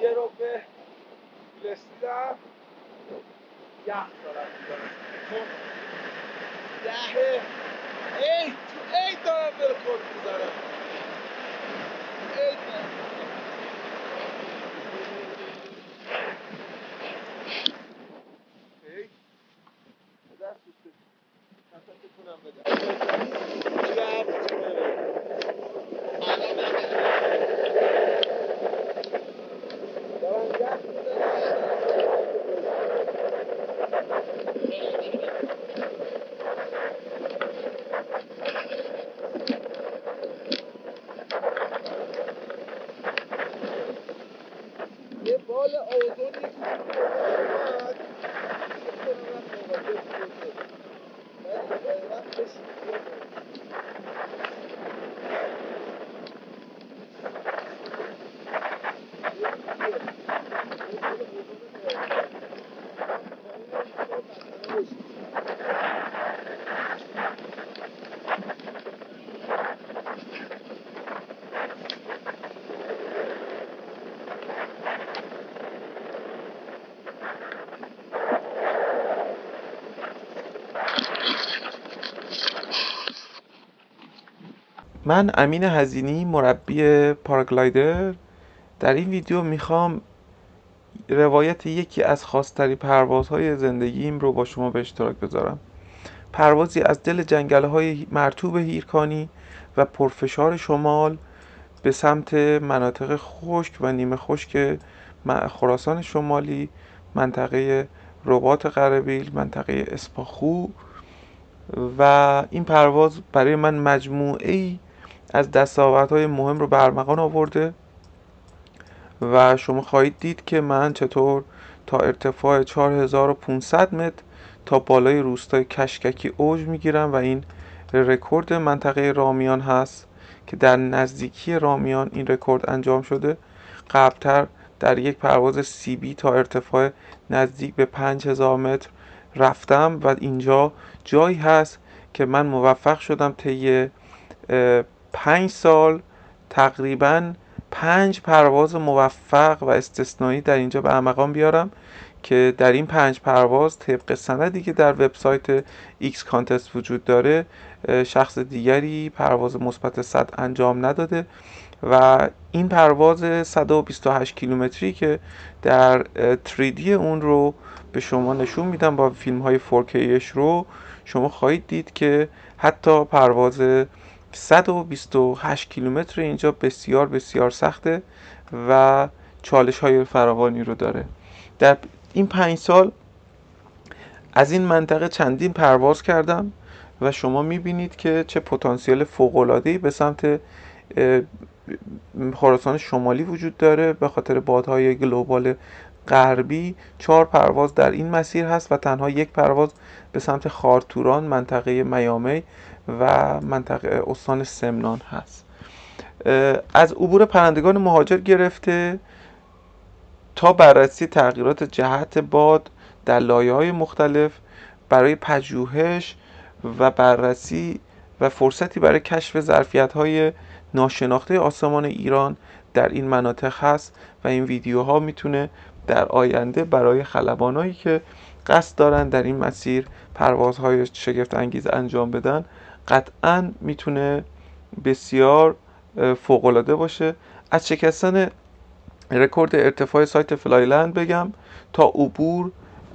یه رو به رسیدم یخ دارم میزنم چون ای دارم به رکورد میزنم ای دارم ای دست بسید نفت کنم بدم جب دارم یخ یه بال آوزونی که اومد فکر کنم رفت مواجه شده ولی رفتش من امین هزینی، مربی پاراگلایدر، در این ویدیو میخوام روایت یکی از خاص‌ترین پروازهای زندگیم رو با شما به اشتراک بذارم. پروازی از دل جنگل‌های مرطوب هیرکانی و پرفشار شمال به سمت مناطق خشک و نیمه خشک خراسان شمالی، منطقه رباط قره‌بیل، منطقه اسپاخو. و این پرواز برای من مجموعه‌ای از دستاوردهای مهم رو به ارمغان آورده و شما خواهید دید که من چطور تا ارتفاع 4500 متر تا بالای روستای کشککی اوج میگیرم و این رکورد منطقه رامیان هست که در نزدیکی رامیان این رکورد انجام شده. قبلتر در یک پرواز سی بی تا ارتفاع نزدیک به 5000 متر رفتم و اینجا جایی هست که من موفق شدم طی 5 سال تقریباً 5 پرواز موفق و استثنایی در اینجا به ارمغان بیارم که در این 5 پرواز طبق سندی که در وبسایت ایکس کانتست وجود داره شخص دیگری پرواز مثبت 100 انجام نداده و این پرواز 128 کیلومتری که در 3D اون رو به شما نشون میدم با فیلم های 4Kش رو شما خواهید دید که حتی پرواز 128 کیلومتر اینجا بسیار بسیار سخته و چالش های فراوانی رو داره. در این 5 سال از این منطقه چندین پرواز کردم و شما میبینید که چه پتانسیل فوق‌العاده‌ای به سمت خراسان شمالی وجود داره. به خاطر بادهای گلوبال غربی 4 پرواز در این مسیر هست و تنها یک پرواز به سمت خارتوران، منطقه میامی و منطقه استان سمنان هست. از عبور پرندگان مهاجر گرفته تا بررسی تغییرات جهت باد در لایه‌های مختلف برای پژوهش و بررسی و فرصتی برای کشف ظرفیت‌های ناشناخته آسمان ایران در این مناطق هست و این ویدیوها میتونه در آینده برای خلبانایی که قصد دارن در این مسیر پروازهای شگفت انگیز انجام بدن قطعاً میتونه بسیار فوق‌العاده باشه. از شکستن رکورد ارتفاع سایت فلایلند بگم تا عبور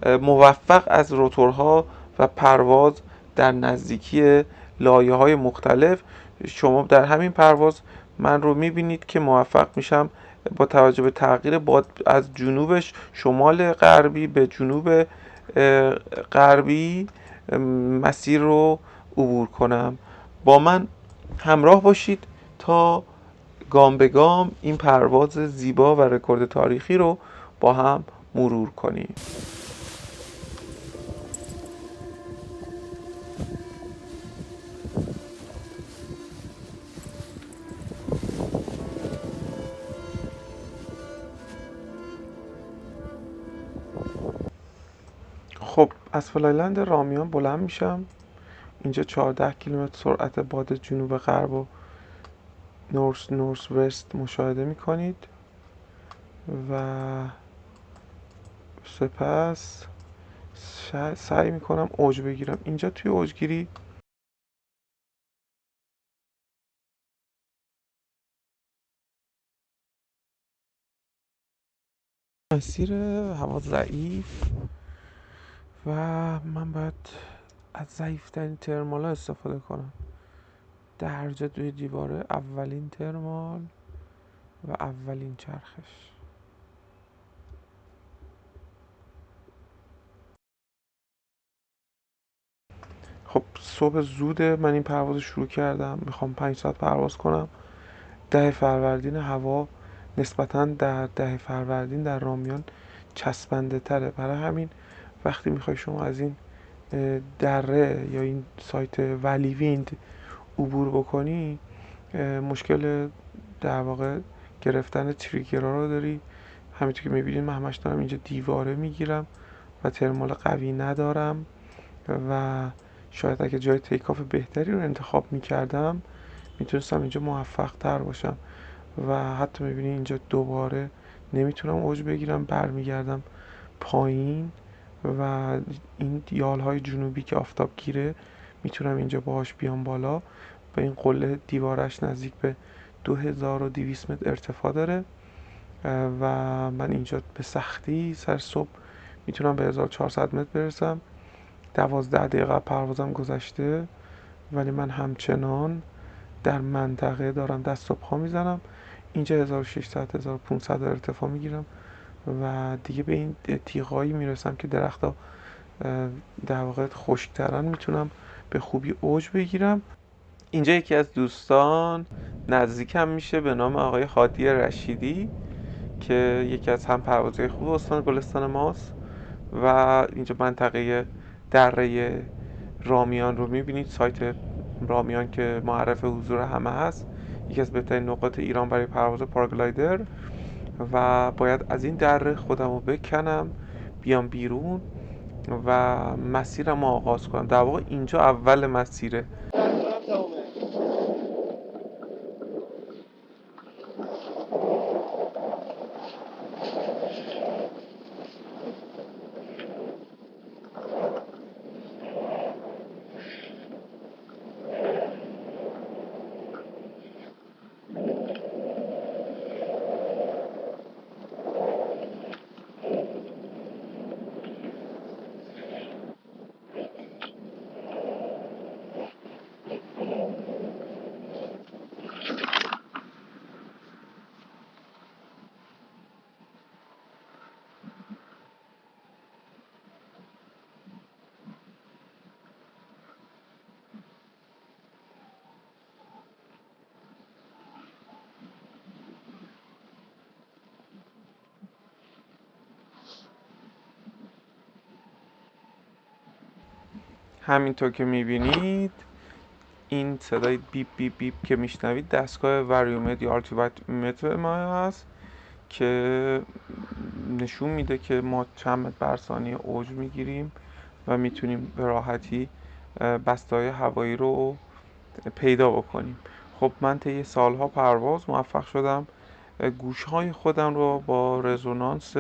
موفق از روتورها و پرواز در نزدیکی لایه‌های مختلف. شما در همین پرواز من رو میبینید که موفق میشم با توجه به تغییر باد از جنوبش شمال غربی به جنوب غربی مسیر رو عبور کنم. با من همراه باشید تا گام به گام این پرواز زیبا و رکورد تاریخی رو با هم مرور کنیم. خب از فلایلند رامیان بلند میشم. اینجا 14 کیلومتر سرعت باد جنوب غرب و نورس وست مشاهده میکنید. و سپس سعی میکنم اوج بگیرم. اینجا توی اوجگیری مسیر هوا ضعیف و من باید از ضعیفترین ترمال ها استفاده کنم. درجه توی دیواره، اولین ترمال و اولین چرخش. خب صبح زوده، من این پرواز شروع کردم، میخوام 5 ساعت پرواز کنم. 10 فروردین هوا نسبتاً در 10 فروردین در رامیان چسبنده تره، برای همین وقتی میخوای شما از این دره یا این سایت ولی ویند عبور بکنی، مشکل در واقع گرفتن تریگرها رو داری. همینطور که میبینید من همش دارم اینجا دیواره میگیرم و ترمال قوی ندارم و شاید اگه جای تیکاف بهتری رو انتخاب میکردم میتونستم اینجا موفق تر باشم و حتی میبینید اینجا دوباره نمیتونم اوج بگیرم، برمیگردم پایین و این یالهای جنوبی که آفتاب گیره میتونم اینجا باهاش بیام بالا. و این قله دیوارش نزدیک به 2200 متر ارتفاع داره و من اینجا به سختی سر صبح میتونم به 1400 متر برسم. 12 دقیقه پروازم گذشته ولی من همچنان در منطقه دارم دست و پا میزنم. اینجا 1600 1500 ارتفاع میگیرم و دیگه به این تیغایی میرسم که درختها در واقع خشکترن، میتونم به خوبی اوج بگیرم. اینجا یکی از دوستان نزدیکم میشه به نام آقای هادی رشیدی که یکی از هم پروازهای خوب استان گلستان ماست و اینجا منطقه دره رامیان رو میبینید. سایت رامیان که معرف حضور همه هست، یکی از بهترین نقاط ایران برای پرواز پاراگلایدر و باید از این دره خودم رو بکنم بیام بیرون و مسیرم رو آغاز کنم. در واقع اینجا اول مسیره. همینطور که میبینید این صدای بیپ بیپ بیپ که میشنوید دستگاه وریومتر یا آلتیمتر ما هست که نشون میده که ما چند متر بر ثانیه اوج میگیریم و میتونیم به راحتی بسته‌های هوایی رو پیدا بکنیم. خب من طی سالها پرواز موفق شدم گوشهای خودم رو با رزونانس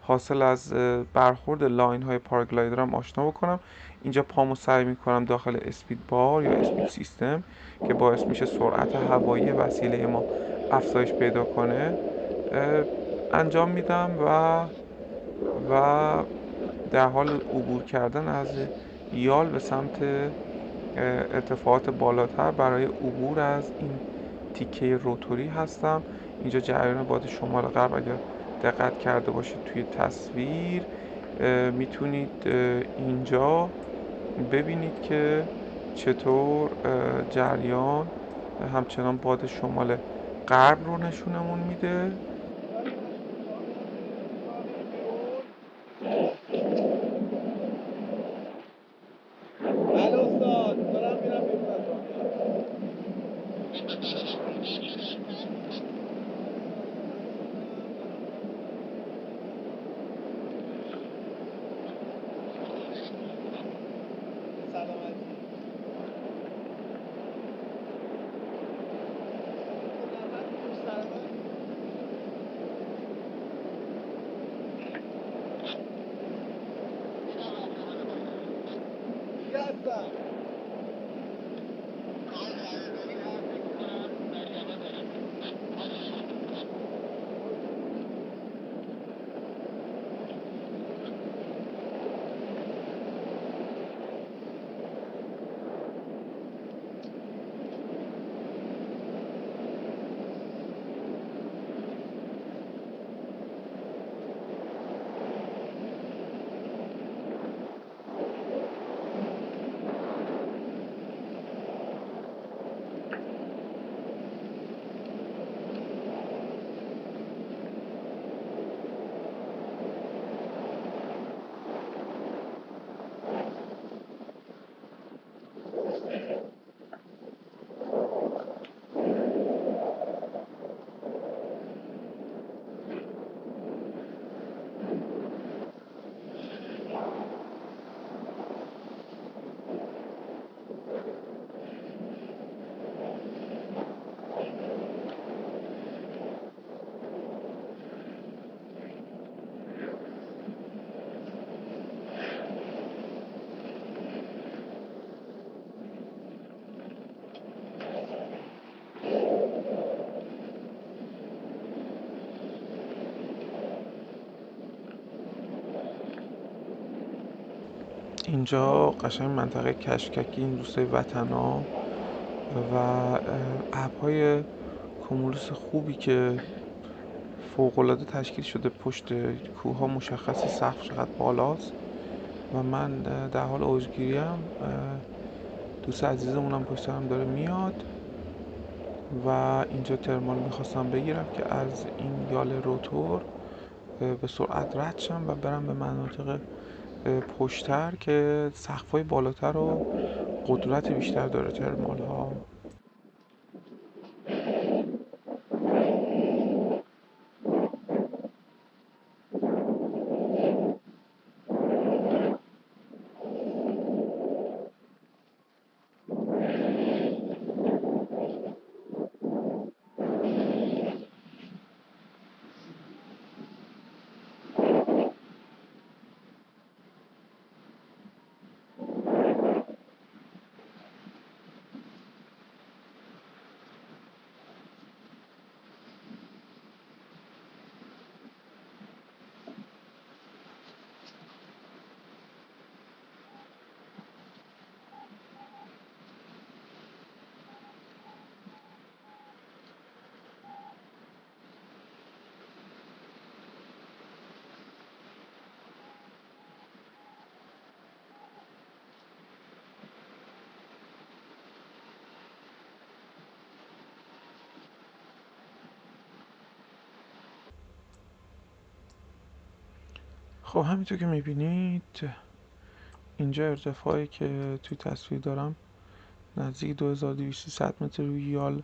حاصل از برخورد لاین های پاراگلایدرم آشنا بکنم. اینجا پامو سعی میکنم داخل اسپید بار یا اسپید سیستم که باعث میشه سرعت هوایی وسیله ما افزایش پیدا کنه انجام میدم و در حال عبور کردن از یال به سمت ارتفاعات بالاتر برای عبور از این تیکه روتوری هستم. اینجا جریان باد شمال غرب اگر دقت کرده باشید توی تصویر میتونید اینجا ببینید که چطور جریان همچنان باد شمال غرب رو نشونمون میده. بله استاد، دارم میرم بیرون از سلامتی. هستم. اینجا قشنگ منطقه کشککی این روستای وطنا و ابرهای کومولوس خوبی که فوق‌العاده تشکیل شده پشت کوه‌ها، مشخص سقف چقدر بالاست و من در حال اوجگیریم. دوست عزیزمونم پشت سرم داره میاد و اینجا ترمال میخواستم بگیرم که از این یال روتور به سرعت رد شم و برم به مناطق پشتر که سقف‌های بالاتر و قدرت بیشتر داره ترمال ها. خب همینطور که میبینید اینجا ارتفاعی که توی تصویر دارم نزدیک 2200 متر روی یال،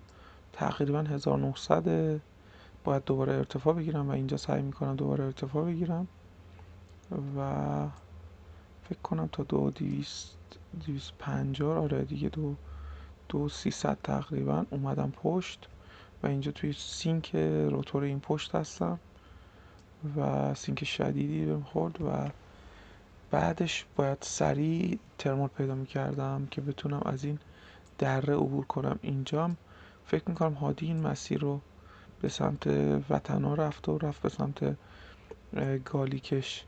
تقریبا 1900. باید دوباره ارتفاع بگیرم و اینجا سعی میکنم دوباره ارتفاع بگیرم و فکر کنم تا 2250. آره دیگه 2300 تقریبا اومدم پشت و اینجا توی سینک روتور این پشت هستم و سینک شدیدی بهم خورد و بعدش باید سریع ترمال پیدا میکردم که بتونم از این دره عبور کنم. اینجام فکر میکنم هادی این مسیر رو به سمت وطنا رفت به سمت گالیکش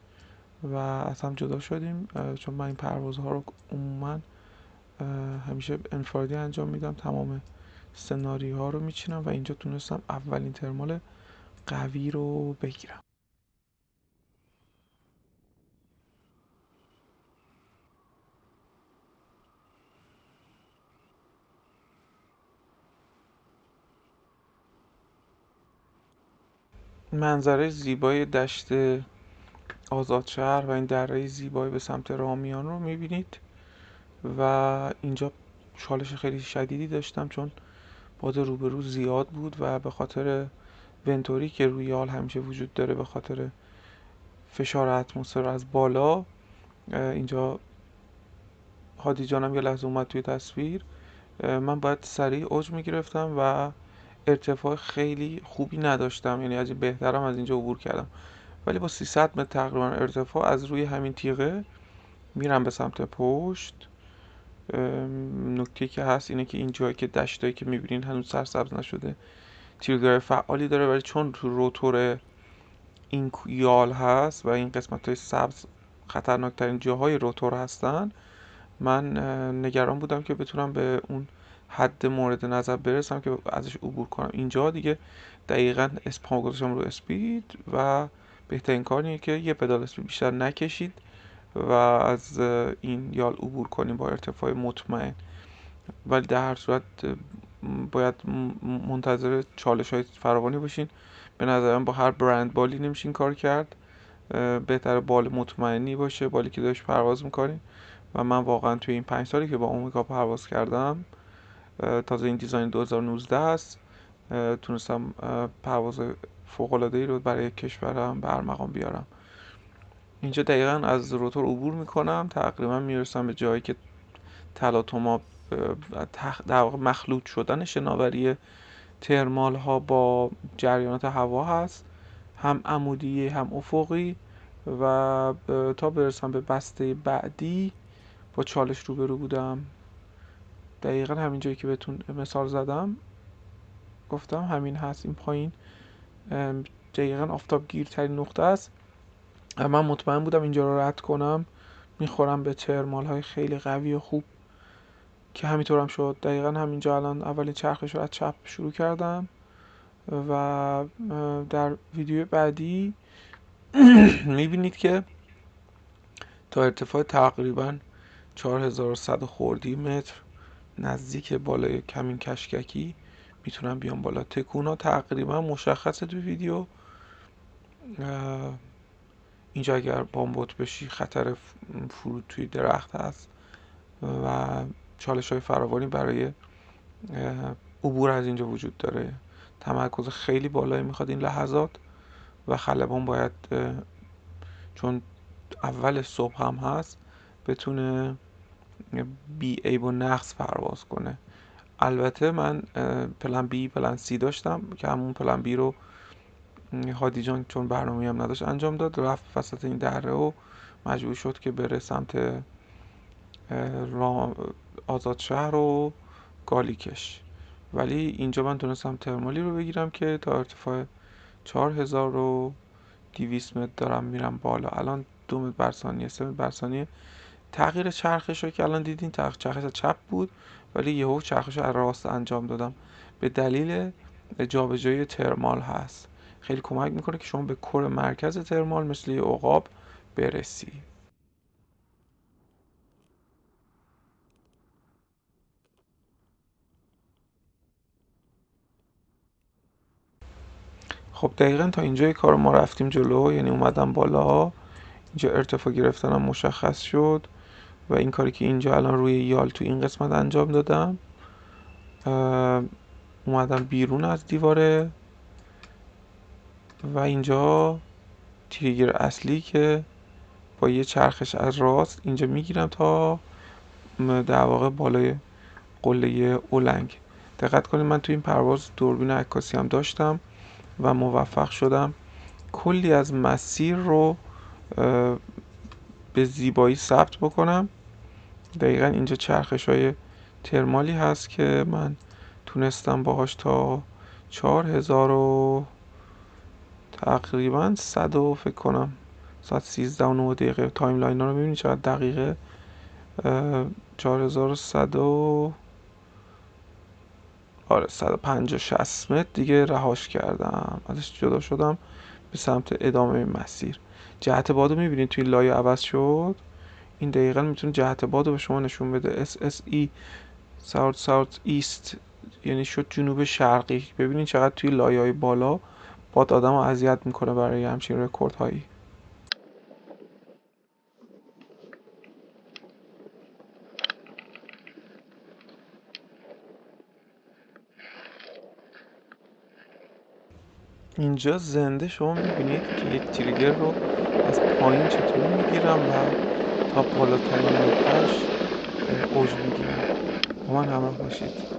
و از هم جدا شدیم، چون من این پروازها رو عموما همیشه انفرادی انجام میدم، تمام سناریوها رو میچینم و اینجا تونستم اولین ترمال قوی رو بگیرم. منظره زیبای دشت آزادشهر و این دره زیبای به سمت رامیان رو میبینید و اینجا چالش خیلی شدیدی داشتم چون باد روبرو زیاد بود و به خاطر ونتوری که روی یال همیشه وجود داره، به خاطر فشار اتمسفر از بالا. اینجا هادی جانم یه لحظه اومد توی تصویر. من باید سریع اوج میگرفتم و ارتفاع خیلی خوبی نداشتم، یعنی از بهترم از اینجا عبور کردم، ولی با 300 متر تقریبا ارتفاع از روی همین تیغه میرم به سمت پشت نکته که هست اینه که این جایی که دشتایی که میبینین هنوز سرسبز نشده تیرگرهای فعالی داره، ولی چون تو روتور این یال هست و این قسمت های سبز خطرناکترین جاهای روتور هستن، من نگران بودم که بتونم به اون حد مورد نظر برسم که ازش عبور کنم. اینجا دیگه دقیقاً اسپام گذاشتم رو اسپید و بهترین کار اینه که یه پدال اسپید بیشتر نکشید و از این یال عبور کنیم با ارتفاع مطمئن. ولی در هر صورت باید منتظر چالش های فراوانی باشین. به نظرم با هر برند بالی نمیشه این کار کرد، بهتر بال مطمئنی باشه، بالی که داشت پرواز میکنین. و من واقعا توی این 5 سالی که با اومگا پرواز کردم، تازه این دیزاین 2019 است، تونستم پرواز فوق‌العاده‌ای رو برای کشورم به ارمغان بیارم. اینجا دقیقا از روتور عبور میکنم، تقریبا میرسم به جایی که تلاطم‌ها در واقع مخلوط شدن شناوری ترمال ها با جریانات هوا هست، هم عمودی هم افقی. و تا برسم به بسته بعدی با چالش روبرو بودم. دقیقا همین جایی که بهتون مثال زدم گفتم همین هست، این پایین دقیقا آفتاب گیرترین نقطه است. من مطمئن بودم اینجا رو رد کنم میخورم به ترمال های خیلی قوی و خوب که همینطور هم شد. دقیقا همینجا الان اولین چرخش رو از چپ شروع کردم و در ویدیو بعدی میبینید که تا ارتفاع تقریبا 4100 خوردی متر نزدیک بالای کمین کشککی میتونم بیام بالا. تکونا تقریبا مشخصه تو ویدیو. اینجا اگر بامبوت بشی خطر فرود توی درخت هست و چالش های فراوانی برای عبور از اینجا وجود داره. تمرکز خیلی بالایی میخواد این لحظات و خلبان باید چون اول صبح هم هست بتونه بی عیب و نقص پرواز کنه. البته من پلن بی پلن سی داشتم که همون پلن بی رو هادی جان چون برنامه‌ای هم نداشت انجام داد، رفت وسط این دره و مجبور شد که بره سمت آزاد شهر و گالیکش. ولی اینجا من تونستم ترمالی رو بگیرم که تا ارتفاع 4200 متر دارم میرم بالا. الان 2 متر بر ثانیه 3 متر بر ثانیه. تغییر چرخش رو که الان دیدین چرخش چپ بود ولی یهو چرخش از راست انجام دادم، به دلیل جابجایی ترمال هست. خیلی کمک میکنه که شما به کور مرکز ترمال مثل یه عقاب برسی. خب دقیقا تا اینجای کار ما رفتیم جلو، یعنی اومدم بالا، اینجا ارتفاع گرفتنم مشخص شد و این کاری که اینجا الان روی یال تو این قسمت انجام دادم، اومدم بیرون از دیواره و اینجا تریگر اصلی که با یه چرخش از راست اینجا میگیرم تا در واقع بالای قله اولنگ. دقت کنید من تو این پرواز دوربین عکاسی هم داشتم و موفق شدم کلی از مسیر رو به زیبایی ثبت بکنم. دقیقا اینجا چرخش های ترمالی هست که من تونستم باهاش تا 4000 و تقریبا 100 و فکر کنم 113 و 9 دقیقه تایملاین ها رو میبینید چقدر دقیقه. 4100 و آره 150 60 متر دیگه رهاش کردم، ازش جدا شدم به سمت ادامه مسیر. جهت باد رو میبینید توی لایه عوض شد. این دقیقا میتونه جهت باد رو به شما نشون بده. SSE South East یعنی شد جنوب شرقی. ببینید چقدر توی لایه های بالا باد آدم رو اذیت میکنه برای همچین رکورد هایی. اینجا زنده شما میبینید که یک تریگر رو از پایین چطوری میگیرم و تا بالاترین نقطهش اوج میگیرم. با من همراه باشید.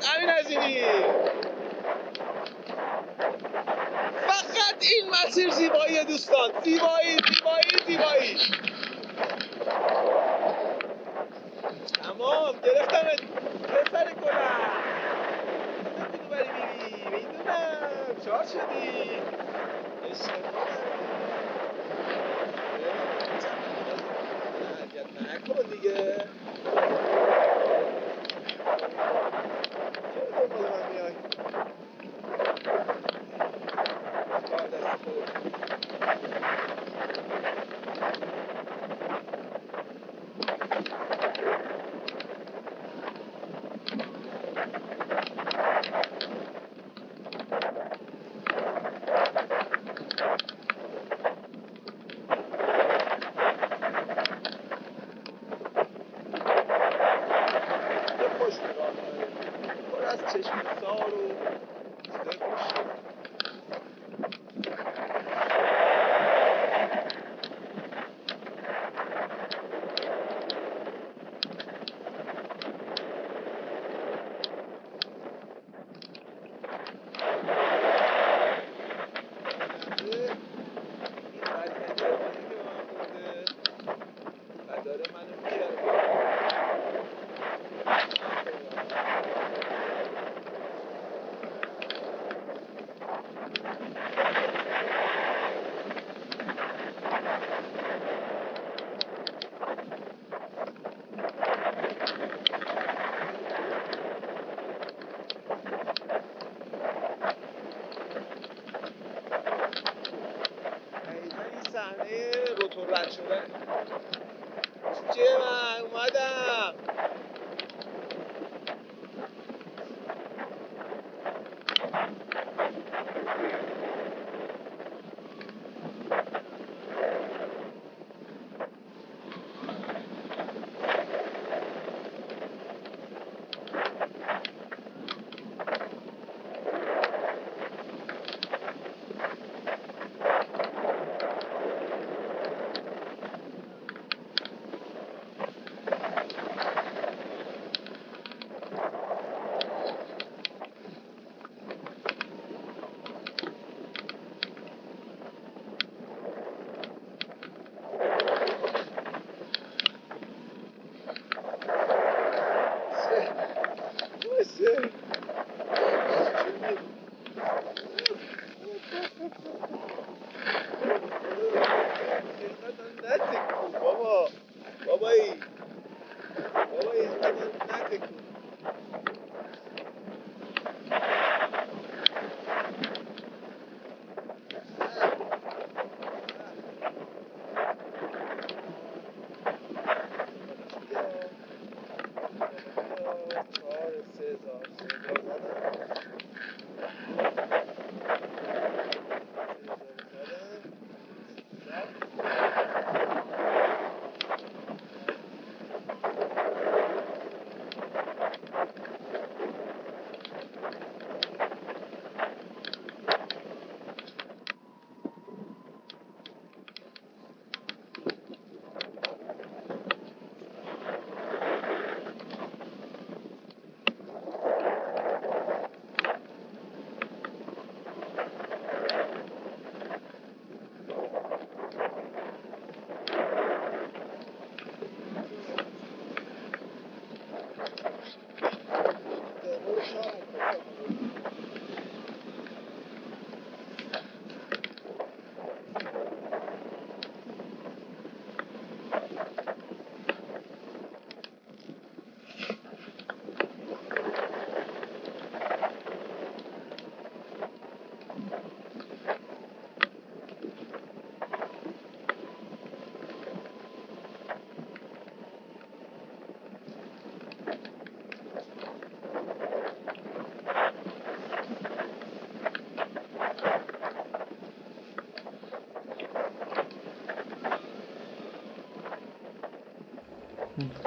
امین هزینی. فقط این مسیر زیبایی دوستان، زیبایی زیبایی زیبایی. تمام گرفتمت پسر گلم. کدوم بری میری؟ میدونم شاد شدی. عشق منم. نکن دیگه. چرا دنبال من میای؟ کار دست خودت. خوش نگاه کنه. پر از چشم سار و چیزای خوش. داره منو میاره. این صحنه روتور رد شده. چیه من اومدم. باشه. نتکون بابایی اینقدر نتکون.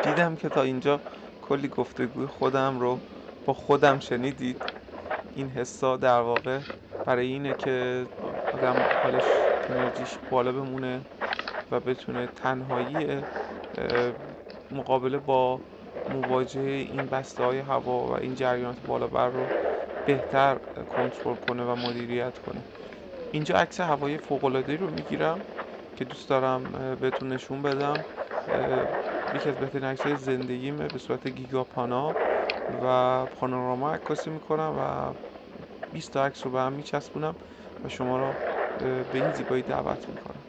دیدم که تا اینجا کلی گفتگوی خودم رو با خودم شنیدید. این حسا در واقع برای اینه که آدم حالش انرژیش بالا بمونه و بتونه تنهایی مقابله با مواجهه این بسته های هوا و این جریانات بالا بر رو بهتر کنترل کنه و مدیریت کنه. اینجا عکس هوای فوق‌العاده‌ای رو میگیرم که دوست دارم بهتون نشون بدم. یکی از بهترین عکس‌های زندگیمه به صورت گیگا پانا و پانوراما عکاسی میکنم و 20 تا عکس رو به هم میچسبونم و شما رو به این زیبایی دعوت میکنم.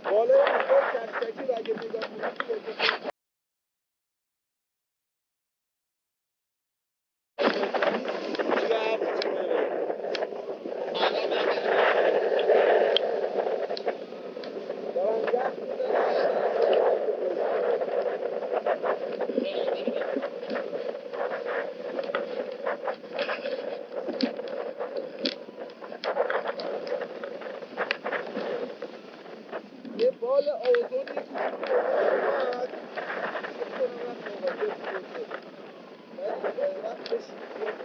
بالای روزگاه کشکشی رو اگه نگاه کنید جفت دارن جفت یه بال آزونی که اومد فکر کنم رفت مواجه شد ولی رفت بشید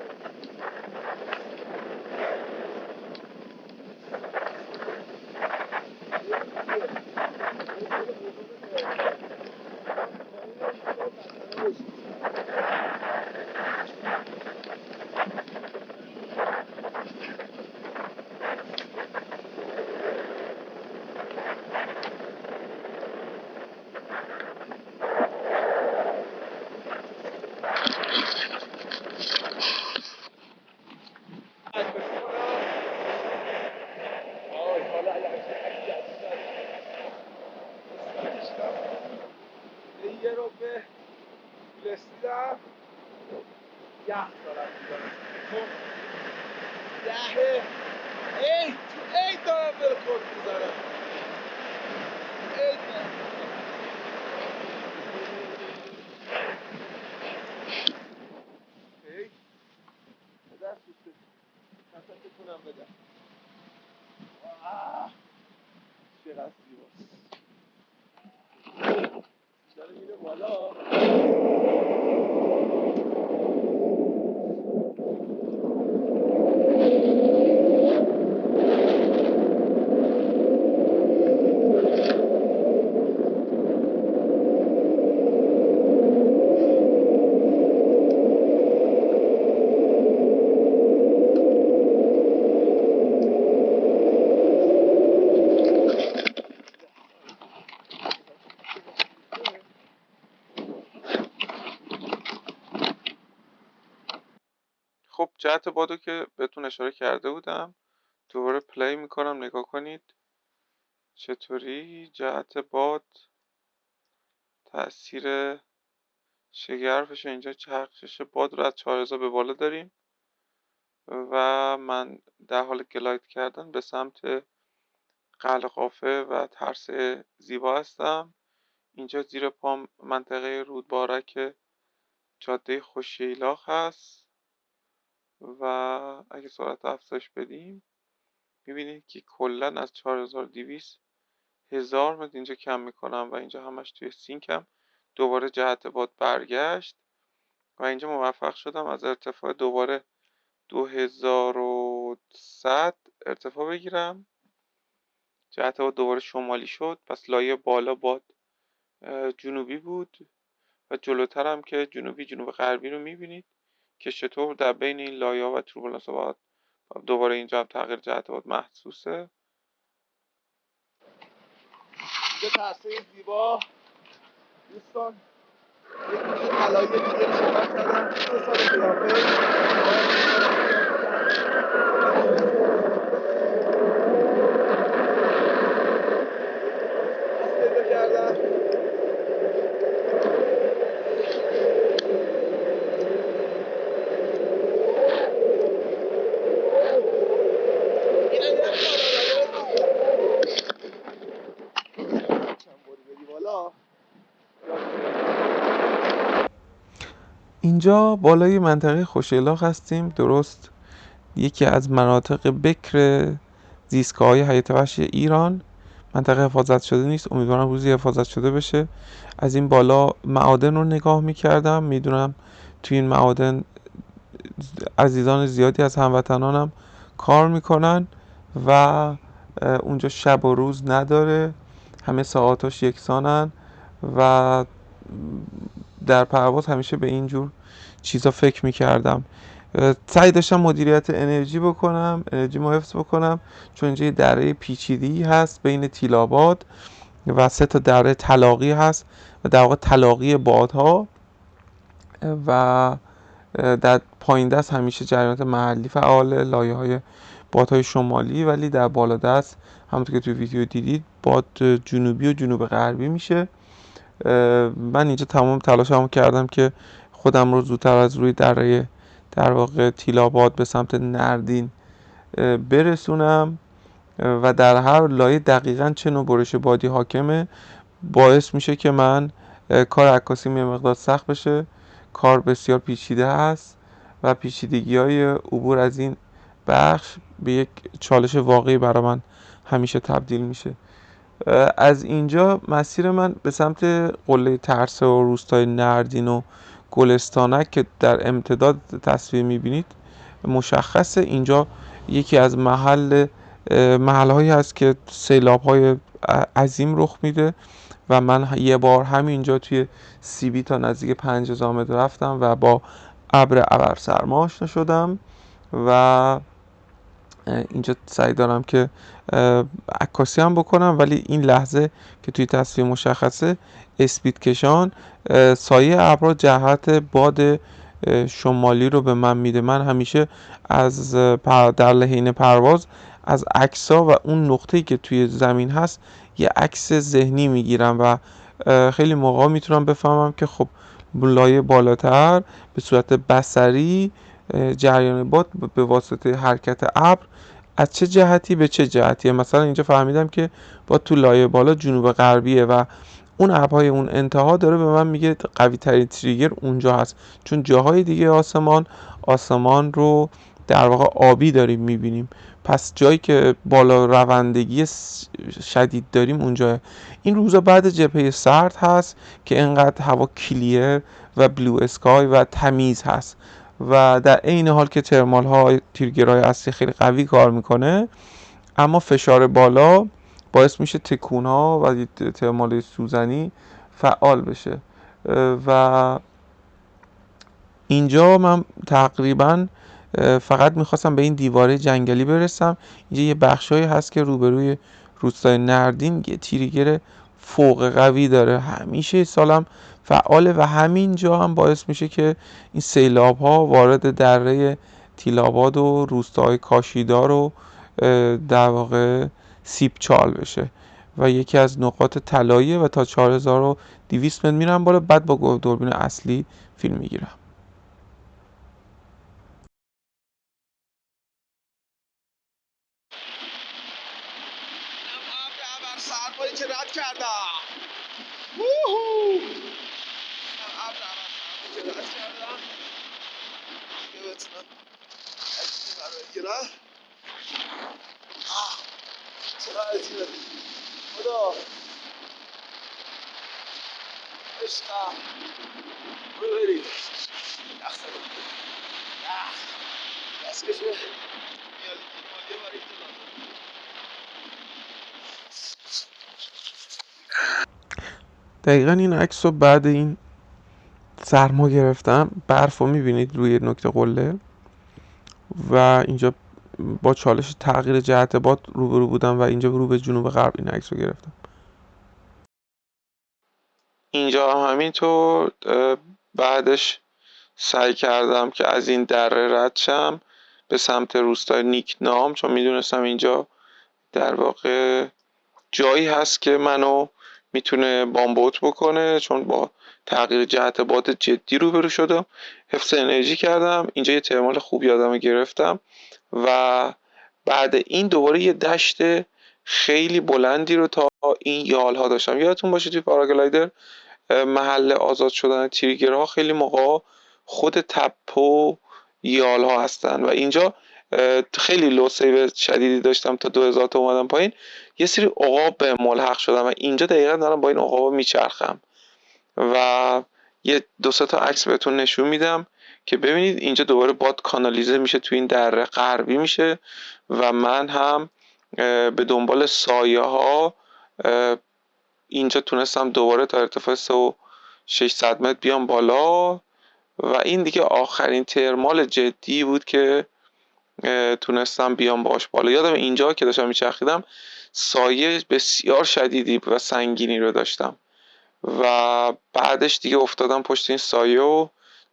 یه رو به رسیدم یخ دارم میزنم خب یهه ای دارم بره کن میزنم ای دارم ای دست بسته نفت کنم بدم چقدر زیباست داره میره بالا خب جهت بادو که بهتون اشاره کرده بودم، دوباره پلی میکنم نگاه کنید چطوری جهت باد تأثیر شگرفش. اینجا چرخش باد رو از 4000 به بالا داریم و من در حال گلاید کردن به سمت قلقافه و ترس زیبا هستم. اینجا زیر پام منطقه رودبارک جاده خوشیلاق هست و اگه سرعت افزایش بدیم میبینید که کلا از 4200 1000 متر اینجا کم میکنم و اینجا همش توی سینکم. دوباره جهت باد برگشت و اینجا موفق شدم از ارتفاع دوباره 2100 ارتفاع بگیرم. جهت باد دوباره شمالی شد، پس لایه بالا باد جنوبی بود و جلوتر هم که جنوب غربی رو میبینید که چطور در بین این لایه ها و توربولانس باد دوباره اینجا هم تغییر جهت باد محسوسه. اینجا ترسه زیبا دوستان، یک موش طلایی دیگه رو شکار کردم 3 سال قیافه پیدا کردم. اینجا بالای منطقه خوشیلاق هستیم، درست یکی از مناطق بکر زیستگاه‌های حیات وحشی ایران. منطقه حفاظت شده نیست، امیدوارم روزی حفاظت شده بشه. از این بالا معادن رو نگاه میکردم، میدونم توی این معادن عزیزان زیادی از هموطنانم کار میکنن و اونجا شب و روز نداره، همه ساعاتاش یکسانن و در پرواز همیشه به اینجور چیزا فکر میکردم. سعی داشتم مدیریت انرژی بکنم، انرژیمو حفظ بکنم، چون اینجا یه دره پیچیده‌ای هست بین تیلاباد و 3 تا دره طلاقی هست و در واقع طلاقی بادها و در پایین دست همیشه جریانات محلی فعاله، لایه‌های بادهای شمالی، ولی در بالا دست همونطور که توی ویدیو دیدید باد جنوبی و جنوب غربی میشه. من اینجا تمام تلاشمو کردم که خودم رو زودتر از روی دره در واقع تیلاباد به سمت نردین برسونم و در هر لایه دقیقاً چه نوع برش بادی حاکمه باعث میشه که من کار عکاسیم یه مقدار سخت بشه. کار بسیار پیچیده هست و پیچیدگی‌های عبور از این بخش به یک چالش واقعی برای من همیشه تبدیل میشه. از اینجا مسیر من به سمت قله ترسه و روستای نردین و گلستانک که در امتداد تصویر میبینید مشخصه. اینجا یکی از محلهایی هست که سیلاب‌های عظیم رخ میده و من یه بار همینجا توی سیبی تا نزدیک 5000 متر رفتم و با ابر ابرسرما آشنا شدم و اینجا سعی دارم که عکاسی هم بکنم، ولی این لحظه که توی تصویر مشخصه اسپید کشان سایه ابرها جهت باد شمالی رو به من میده. من همیشه از در لحین پرواز از عکس‌ها و اون نقطه‌ای که توی زمین هست یه عکس ذهنی میگیرم و خیلی موقع میتونم بفهمم که خب لایه بالاتر به صورت بصری جریان باد به واسطه حرکت ابر از چه جهتی به چه جهتیه. مثلا اینجا فهمیدم که باد تو لایه بالا جنوب غربیه و اون ابرهای اون انتها داره به من میگه قوی ترین تریگر اونجا هست، چون جاهای دیگه آسمان رو در واقع آبی داریم میبینیم، پس جایی که بالا روندگی شدید داریم اونجا. این روزا بعد جبهه سرد هست که انقدر هوا کلیر و بلو اسکای و تمیز هست و در عین حال که ترمال ها تیرگرهای اصلی خیلی قوی کار میکنه، اما فشار بالا باعث میشه تکون ها و ترمال سوزنی فعال بشه و اینجا من تقریبا فقط میخواستم به این دیواره جنگلی برسم. اینجا یه بخشایی هست که روبروی روستای نردین یه تیرگر فوق قوی داره، همیشه سالم فعاله و همین جا هم باعث میشه که این سیلاب ها وارد دره تیل‌آباد و روستاهای کاشیدار و در واقع سیبچال بشه و یکی از نقاط طلاییه و تا 4200 متر میرم بالا، بعد با دوربین اصلی فیلم میگیرم. ابر سرمایی که رد کردم. ووهو! ابر سرمایی که رد کردم. دیگه بتونم از این برای بگیرم. چرا عجیبه خدا عشقم برو بریم یخ زدم دستکش مالیه برای احتمال. دقیقا این عکس رو بعد این سرما گرفتم. برف رو میبینید روی نقطه قله و اینجا با چالش تغییر جهت باد روبرو بودم و اینجا رو به جنوب غرب این عکس رو گرفتم. اینجا همینطور بعدش سعی کردم که از این دره رد شم به سمت روستای نیکنام، چون میدونستم اینجا در واقع جایی هست که منو میتونه بامبوت بکنه، چون با تغییر جهت باد جدی روبرو شدم. حفظ انرژی کردم، اینجا یه ترمال خوب یادم گرفتم و بعد این دوباره یه دشت خیلی بلندی رو تا این یالها داشتم. یادتون باشه توی پاراگلایدر محل آزاد شدن تریگرها خیلی موقع خود تپه و یالها هستن و اینجا خیلی لو سیو شدیدی داشتم تا 2000 تا اومدم پایین، یه سری عقاب به ملحق شدم و اینجا دقیقا دارم با این عقابا میچرخم و یه 2-3 تا عکس بهتون نشون میدم که ببینید اینجا دوباره باد کانالیزه میشه تو این دره غربی میشه و من هم به دنبال سایه ها اینجا تونستم دوباره تا ارتفاع 3600 متر بیام بالا و این دیگه آخرین ترمال جدی بود که تونستم بیام باش بالا. یادم اینجا که داشتم میچرخیدم سایه بسیار شدیدی و سنگینی رو داشتم و بعدش دیگه افتادم پشت این سایه و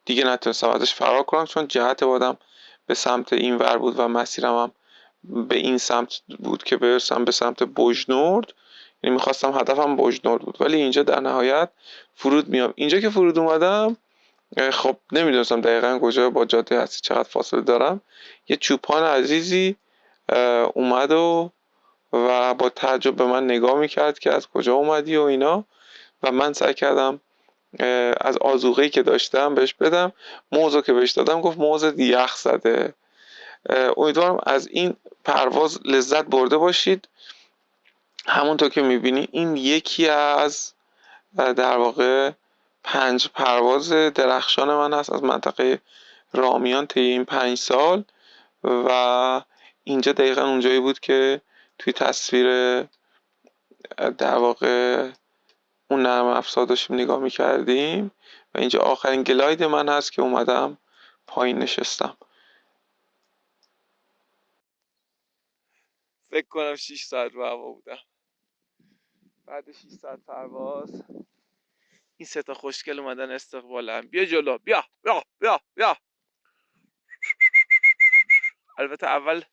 دیگه نتونستم ازش فرار کنم، چون جهت بادم به سمت این ور بود و مسیرم هم به این سمت بود که برسم به سمت بوجنورد. یعنی میخواستم هدفم بوجنورد بود، ولی اینجا در نهایت فرود میام. اینجا که فرود اومدم خب نمیدونستم دقیقا کجا با جاده هستی چقدر فاصله دارم. یه چوپان عزیزی اومد و با تعجب به من نگاه میکرد که از کجا اومدی و اینا و من سعی کردم از آذوقه‌ای که داشتم بهش بدم. موزو که بهش دادم گفت موزت یخ زده. امیدوارم از این پرواز لذت برده باشید. همونطور که میبینی این یکی از در واقع 5 پرواز درخشان من هست از منطقه رامیان طی این 5 سال و اینجا دقیقا اونجایی بود که توی تصویر در واقع اون نرم افزار داشتیم نگاه میکردیم و اینجا آخرین گلاید من هست که اومدم پایین نشستم. فکر کنم 6 ساعت رو هوا بودم. بعد 6 ساعت پرواز این 3 تا خوشگل اومدن استقبالم. بیا جلو، بیا بیا بیا بیا. البته اول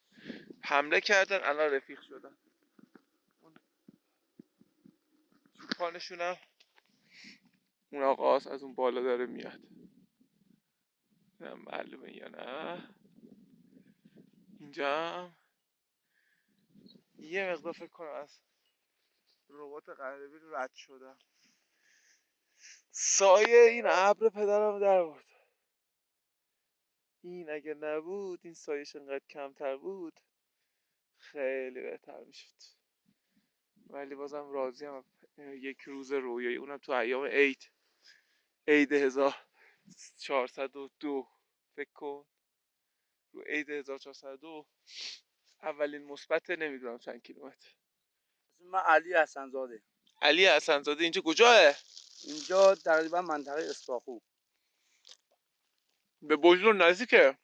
حمله کردن، الان رفیق شدن. چوپانشونم اون آقاست از اون بالا داره میاد. معلومه یا نه. اینجا یه مقدار فکر کنم از ربات غریبی رد شدم. سایه این ابر پدرم در بود. این اگه نبود، این سایش انقدر کمتر بود خیلی بهتر میشد، ولی بازم راضیم. یک روز رویایی، اونم تو ایام عید 1402. فکر کن رو عید 1402 اولین مثبت نمیدونم چند کیلومتر. من علی حسنزاده. علی حسنزاده اینجا کجاه؟ اینجا تقریبا منطقه اسفاخو. به بوجنور نزدیکه؟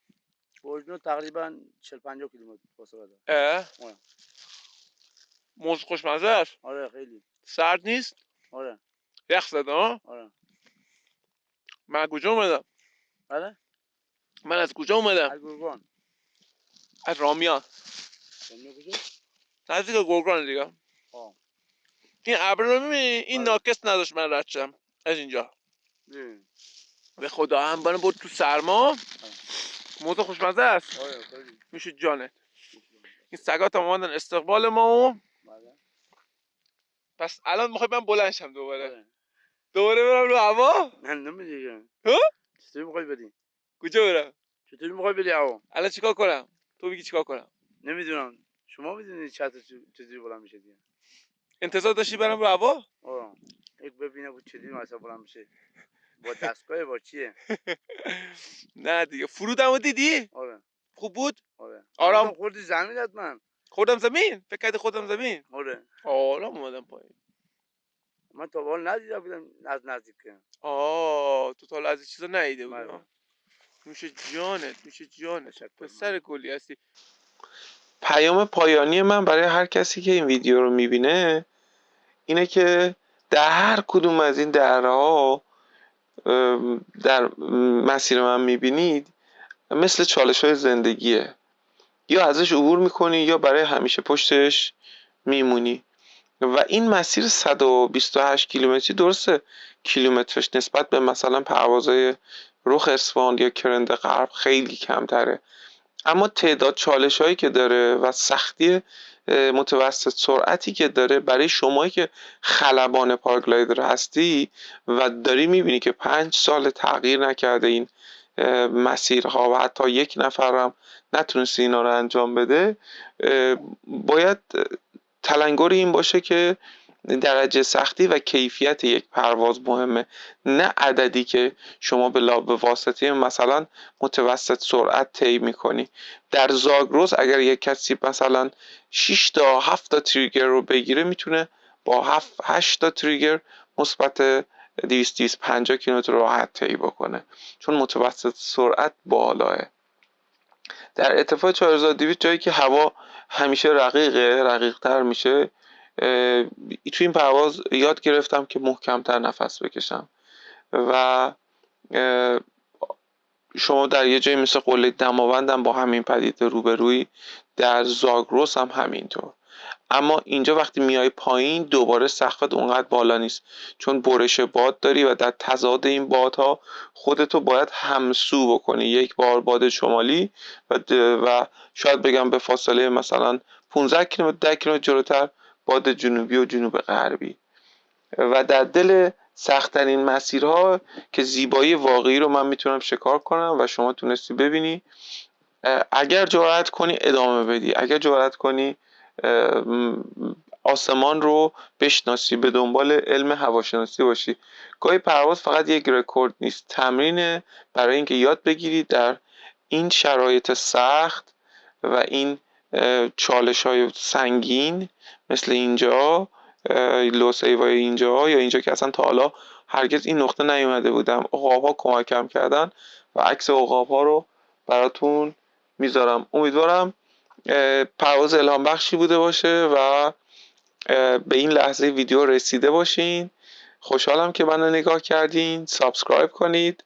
بوجنور تقریبا 40-50 کیلومتر فاصله داره. موز خوشمزه است. آره خیلی. سرد نیست؟ آره. یخ زده ها؟ آره. من از کجا اومدم؟ بله؟ من از کجا اومدم؟ از گرگان. از رامیان کجا؟ نزدیک گرگان دیگه. آه. این ابر رو می‌بینی؟ این بله. ناکس نداشت من رد شم از اینجا. بله. به خدا هم بود تو سرما. موضوع خوشمزه است. آره خیلی. میشه جانه. این سگات هم اومدن استقبال ما. بله. پس الان میخوای من بلند شم دوباره. آره. دوباره برم رو هوا؟ من نمیدونم. ها؟ چطوری میخوای بدی؟ کجا برم؟ چطوری میخوای بدی هوا؟ الان چیکار کنم؟ تو بگی چیکار کنم؟ نمیدونم. شما میدونید چطوری بلند میشه دیگه. انتظار داشتی برم رو هوا؟ آه. یک ببینه بود چطوری مثلا بلند میشه. با دستگاه با چیه؟ نه دیگه. فرودمو دیدی؟ آره. خوب بود؟ آره. آرام. من خوردی زمین حتما. خوردم زمین؟ فکر کردی خودم زمین؟ آره. آرام اومدم پایین. من تا به حال ندیده بودم از نزدیک. تو تا حالا از این چیزا ندیده بودی بله. ها؟ میشه جانت تشکر. پسر گلی هستی. پیام پایانی من برای هر کسی که این ویدیو رو میبینه اینه که در هر کدوم از این درها در مسیر من میبینید مثل چالش های زندگیه. یا ازش عبور میکنی یا برای همیشه پشتش میمونی. و این مسیر 128 کیلومتری درسته کیلومترش نسبت به مثلا پروازهای رخ اصفهان یا کرند غرب خیلی کمتره، اما تعداد چالش هایی که داره و سختی متوسط سرعتی که داره برای شمایی که خلبان پاراگلایدر هستی و داری میبینی که 5 سال تغییر نکرده این مسیرها و حتی یک نفرم نتونستی اینا رو انجام بده، باید تلنگر این باشه که درجه سختی و کیفیت یک پرواز مهمه، نه عددی که شما به واسطه مثلا متوسط سرعت طی میکنی. در زاگرس اگر یک کسی مثلا 6 تا 7 تا تریگر رو بگیره میتونه با 8 تا تریگر مثبت 250 کیلومتر راحت طی بکنه، چون متوسط سرعت بالاه. در ارتفاع 4200 جایی که هوا همیشه رقیق‌تر میشه، تو این پرواز یاد گرفتم که محکمتر نفس بکشم و شما در یه جایی مثل قله دماوند با همین پدیده روبروی، در زاگرس هم همینطور. اما اینجا وقتی میای پایین دوباره سقفت اونقدر بالا نیست، چون برش باد داری و در تضاد این بادها خودتو باید همسو بکنی، یک بار باد شمالی و شاید بگم به فاصله مثلا 15 کیلومتر 10 کیلومتر جلوتر باد جنوبی و جنوب غربی. و در دل سخت‌ترین مسیرها که زیبایی واقعی رو من میتونم شکار کنم و شما تونستی ببینی، اگر جرأت کنی ادامه بدی، اگر جرأت کنی آسمان رو بشناسی، به دنبال علم هواشناسی باشی. گاهی پرواز فقط یک رکورد نیست، تمرینه برای اینکه یاد بگیری در این شرایط سخت و این چالش های سنگین مثل اینجا لوسیوای اینجا یا اینجا که اصلا تا حالا هرگز این نقطه نیومده بودم، عقاب ها کمکم کردن و عکس عقاب ها رو براتون میذارم. امیدوارم پرواز الهام بخشی بوده باشه و به این لحظه ویدیو رسیده باشین. خوشحالم که منو نگاه کردین. سابسکرایب کنید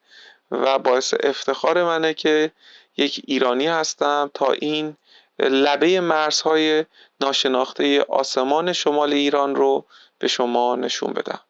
و باعث افتخار منه که یک ایرانی هستم تا این لبه مرزهای ناشناخته آسمان شمال ایران رو به شما نشون بدم.